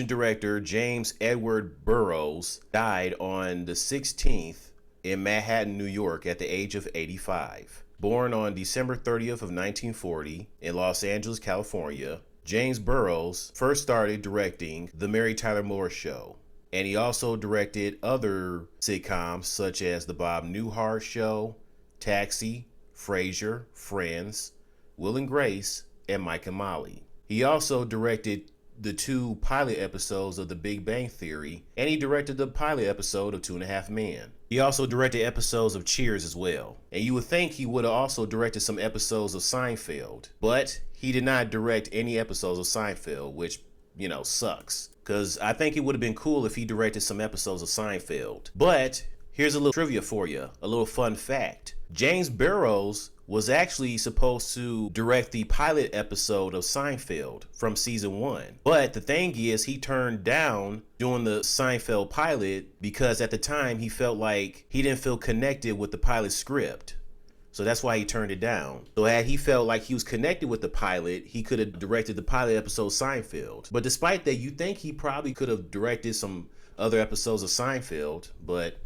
Director James Edward Burrows died on the 16th in Manhattan, New York at the age of 85. Born on December 30th of 1940 in Los Angeles, California, James Burrows first started directing The Mary Tyler Moore Show, and he also directed other sitcoms such as The Bob Newhart Show, Taxi, Frasier, Friends, Will and Grace, and Mike and Molly. He also directed the 2 pilot episodes of The Big Bang Theory, and he directed the pilot episode of Two and a Half Men. He also directed episodes of Cheers as well. And you would think he would have also directed some episodes of Seinfeld, but he did not direct any episodes of Seinfeld, which, sucks. Because I think it would have been cool if he directed some episodes of Seinfeld. But here's a little trivia for you, a little fun fact. James Burrows was actually supposed to direct the pilot episode of Seinfeld from season 1. But the thing is, he turned down doing the Seinfeld pilot because at the time he felt like he didn't feel connected with the pilot script. So that's why he turned it down. So had he felt like he was connected with the pilot, he could have directed the pilot episode Seinfeld. But despite that, you think he probably could have directed some other episodes of Seinfeld, but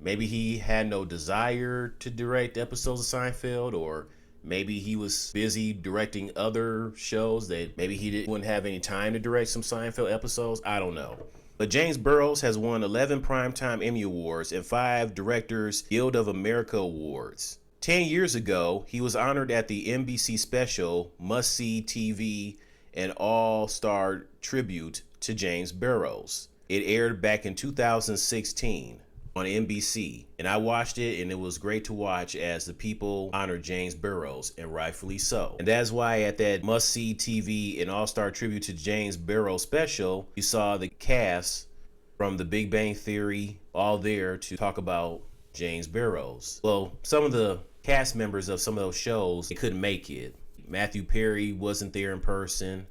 maybe he had no desire to direct episodes of Seinfeld, or maybe he was busy directing other shows that maybe he wouldn't have any time to direct some Seinfeld episodes. I don't know. But James Burrows has won 11 Primetime Emmy Awards and 5 Directors Guild of America Awards. 10 years ago, he was honored at the NBC special Must See TV, an all-star tribute to James Burrows. It aired back in 2016. On NBC, and I watched it, and it was great to watch as the people honored James Burrows, and rightfully so. And that's why at that Must See TV and All-Star Tribute to James Burrows special, you saw the cast from The Big Bang Theory all there to talk about James Burrows. Well, some of the cast members of some of those shows, they couldn't make it. Matthew Perry wasn't there in person,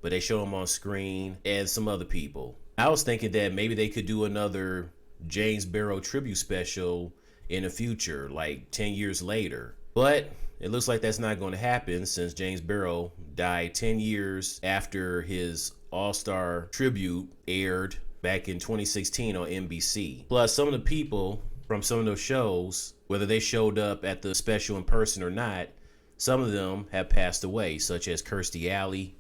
but they showed him on screen, and some other people. I was thinking that maybe they could do another James Burrows tribute special in the future, like 10 years later. But it looks like that's not going to happen since James Burrows died 10 years after his All-Star tribute aired back in 2016 on NBC. Plus, some of the people from some of those shows, whether they showed up at the special in person or not, some of them have passed away, such as Kirstie Alley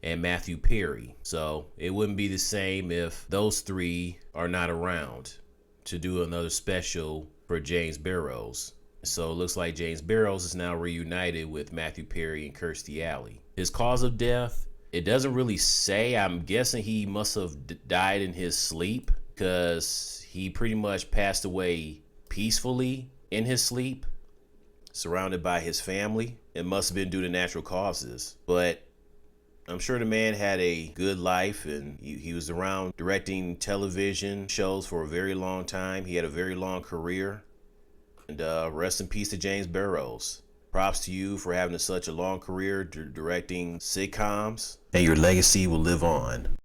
and Matthew Perry. So it wouldn't be the same if those 3 are not around to do another special for James Burrows. So it looks like James Burrows is now reunited with Matthew Perry and Kirstie Alley. His cause of death, it doesn't really say. I'm guessing he must have died in his sleep, because he pretty much passed away peacefully in his sleep, surrounded by his family. It must have been due to natural causes. But I'm sure the man had a good life, and he was around directing television shows for a very long time. He had a very long career. And rest in peace to James Burrows. Props to you for having such a long career directing sitcoms, and your legacy will live on.